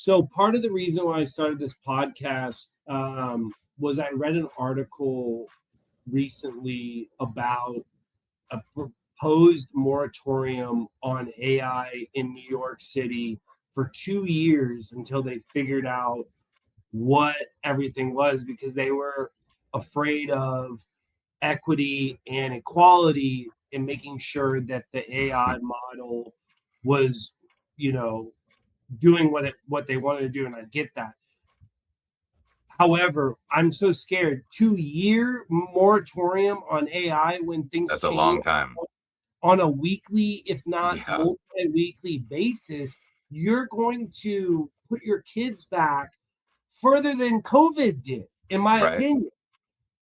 So part of the reason why I started this podcast was I read an article recently about a proposed moratorium on AI in New York City for 2 years until they figured out what everything was, because they were afraid of equity and equality in making sure that the AI model was, you know, doing what they wanted to do, and I get that. However, I'm so scared. 2-year moratorium on AI when things That's a change long time. on a weekly, if not Yeah, multi-weekly basis, you're going to put your kids back further than COVID did, in my right. opinion.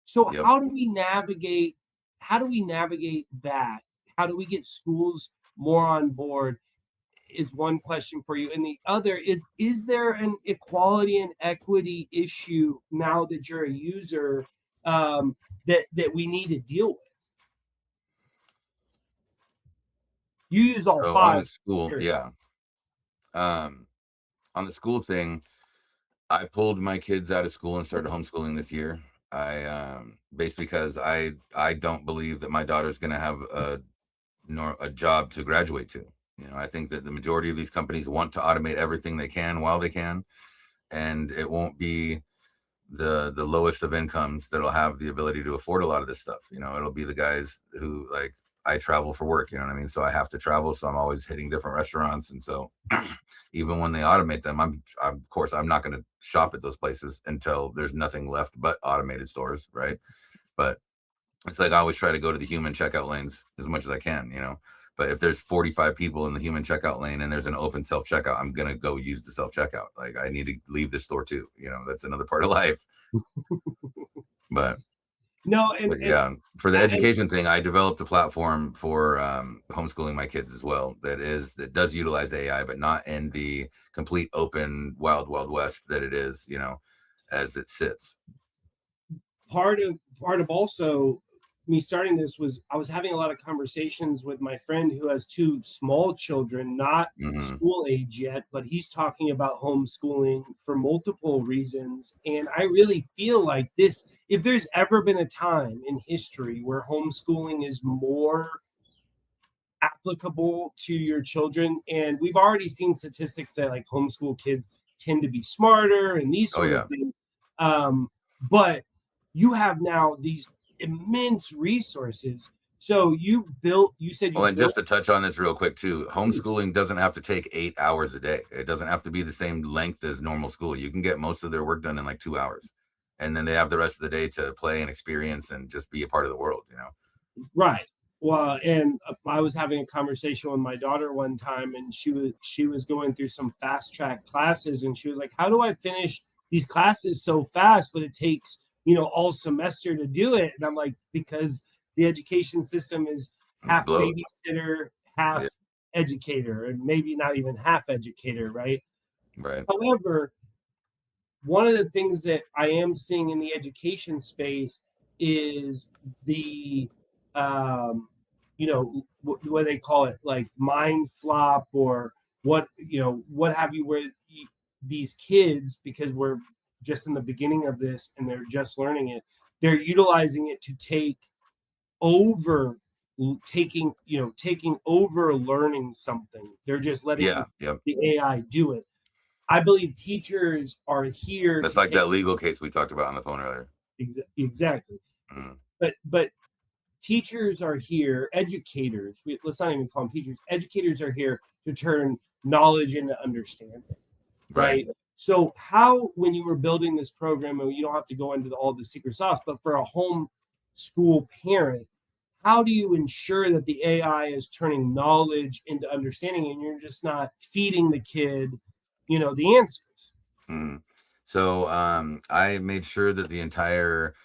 So Yep. how do we navigate that? How do we get schools more on board? Is one question for you, and the other is there an equality and equity issue now that you're a user, that we need to deal with? You use all So on five. the school, Sure. yeah. Um, on the school thing, I pulled my kids out of school and started homeschooling this year. I based because I don't believe that my daughter's going to have a job to graduate to. I think that the majority of these companies want to automate everything they can while they can, and it won't be the lowest of incomes that'll have the ability to afford a lot of this stuff. It'll be the guys who, like, I travel for work, you know what I mean? So I have to travel. So I'm always hitting different restaurants. And so even when they automate them, of course, I'm not going to shop at those places until there's nothing left but automated stores. Right. But it's like I always try to go to the human checkout lanes as much as I can. But if there's 45 people in the human checkout lane and there's an open self checkout, I'm gonna go use the self checkout. Like, I need to leave the store too. That's another part of life. But No, and yeah, for the and education thing, I developed a platform for homeschooling my kids as well. That does utilize AI, but not in the complete open wild west that it is, as it sits. part of also me starting this was I was having a lot of conversations with my friend who has two small children, not Hmm. school age yet, but he's talking about homeschooling for multiple reasons. And I really feel like this, if there's ever been a time in history where homeschooling is more applicable to your children, and we've already seen statistics that like homeschool kids tend to be smarter and these Oh sort of yeah. things. But you have now these immense resources. So you said you Well, and built just to touch on this real quick too, these. homeschooling doesn't have to take 8 hours a day. It doesn't have to be the same length as normal school. You can get most of their work done in like 2 hours, and then they have the rest of the day to play and experience and just be a part of the world. Right. Well, and I was having a conversation with my daughter one time, and she was going through some fast track classes, and she was like, "How do I finish these classes so fast? But it takes all semester to do it." And I'm like, "Because the education system is It's half bloat. babysitter, half Yeah, educator, and maybe not even half educator, right?" right. However, one of the things that I am seeing in the education space is the, what they call it, like mind slop, or what have you, where these kids, because we're just in the beginning of this and they're just learning it, they're utilizing it to over taking over learning something. They're just letting Yeah, yep. the AI do it. I believe teachers are here That's to like take that legal case we talked about on the phone earlier. exactly, Mhm. but teachers are here. Educators, let's not even call them teachers. Educators are here to turn knowledge into understanding, Right. right? So, how, when you were building this program, and you don't have to go into all the secret sauce, but for a home school parent, how do you ensure that the AI is turning knowledge into understanding, and you're just not feeding the kid, the answers? Mhm. So I made sure that the entire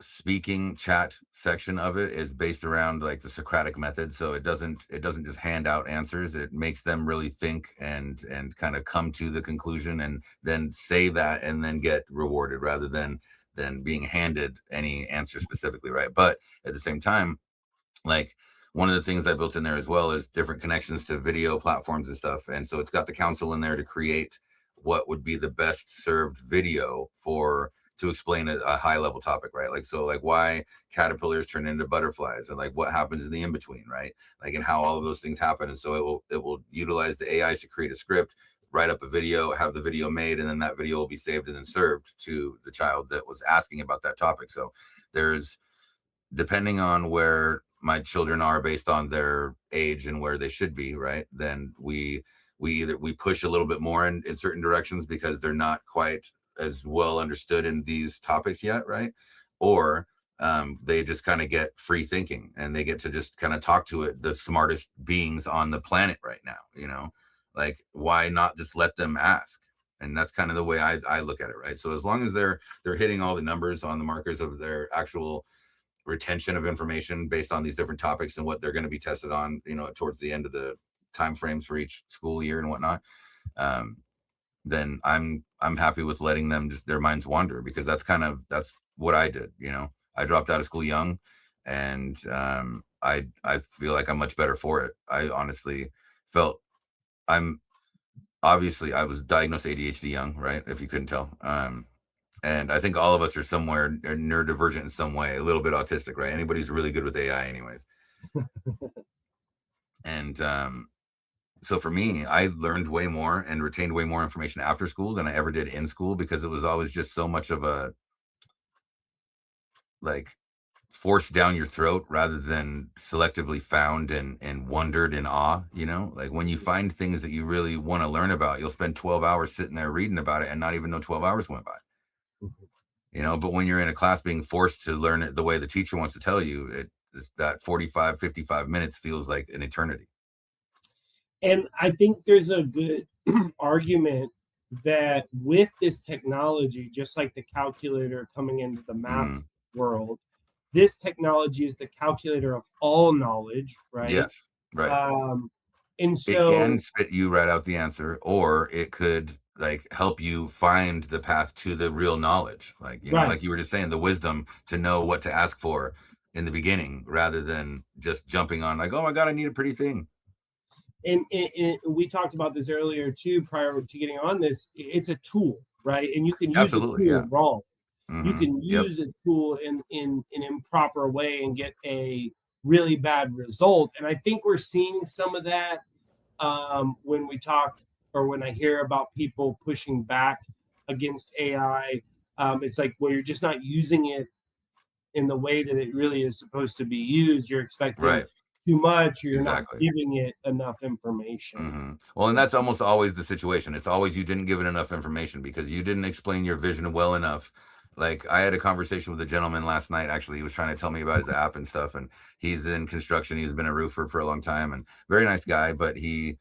speaking chat section of it is based around like the Socratic method. So it doesn't just hand out answers. It makes them really think and kind of come to the conclusion and then say that and then get rewarded rather than being handed any answer specifically, right? But at the same time, like, one of the things I built in there as well is different connections to video platforms and stuff. And so it's got the council in there to create what would be the best served video for to explain a high level topic, right? Like, so like why caterpillars turn into butterflies and like what happens in the in between, right? Like, and how all of those things happen. And so it will utilize the AIs to create a script, write up a video, have the video made, and then that video will be saved and then served to the child that was asking about that topic. So there's, depending on where my children are based on their age and where they should be, right, then we push a little bit more in certain directions because they're not quite as well understood in these topics yet, right? Or they just kind of get free thinking and they get to just kind of talk to it, the smartest beings on the planet right now, you know, like why not just let them ask? And that's kind of the way I look at it, right? So as long as they're hitting all the numbers on the markers of their actual retention of information based on these different topics and what they're going to be tested on, you know, towards the end of the time frames for each school year and whatnot, then I'm happy with letting them just their minds wander, because that's what I did. You know, I dropped out of school young, and I feel like I'm much better for it. I honestly felt I'm obviously I was diagnosed ADHD young, right? If you couldn't tell. And I think all of us are somewhere neurodivergent in some way, a little bit autistic, right? Anybody's really good with AI anyways. And so for me, I learned way more and retained way more information after school than I ever did in school, because it was always just so much of a like forced down your throat rather than selectively found and wondered in awe, you know? Like when you find things that you really want to learn about, you'll spend 12 hours sitting there reading about it and not even know 12 hours went by. You know, but when you're in a class being forced to learn it the way the teacher wants to tell you, that 45, 55 minutes feels like an eternity. And I think there's a good argument that with this technology, just like the calculator coming into the math world, this technology is the calculator of all knowledge, right? Yes, right. And It can so, spit you right out the answer, or it could like help you find the path to the real knowledge. Like, you know, right. like you were just saying, the wisdom to know what to ask for in the beginning rather than just jumping on like, oh my God, I need a pretty thing. And we talked about this earlier too, prior to getting on this. It's a tool, right? And you can use a Absolutely. Yeah. tool wrong. You Mm-hmm. can Yep. use a tool in an improper way and get a really bad result. And I think we're seeing some of that when we talk, or when I hear about people pushing back against AI. It's like, well, you're just not using it in the way that it really is supposed to be used. You're expecting Right. too much, or you're not Exactly. giving it enough information. Well, and Yeah. that's almost always the situation. It's always you didn't give it enough information because you didn't explain your vision well enough. Like I had a conversation with a gentleman last night. Actually, he was trying to tell me about his app and stuff. And he's in construction. He's been a roofer for a long time and very nice guy. But he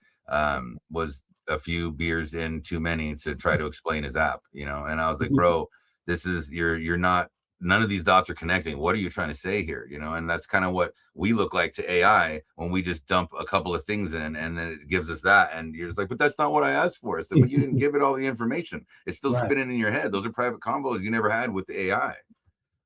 was a few beers in too many to try to explain his app. You know, and I was like, bro, this is you're not. None of these dots are connecting. What are you trying to say here? You know, and that's kind of what we look like to AI when we just dump a couple of things in and then it gives us that. And you're just like, but that's not what I asked for. So, but you didn't give it all the information. It's still Right. spinning in your head. Those are private combos you never had with the AI.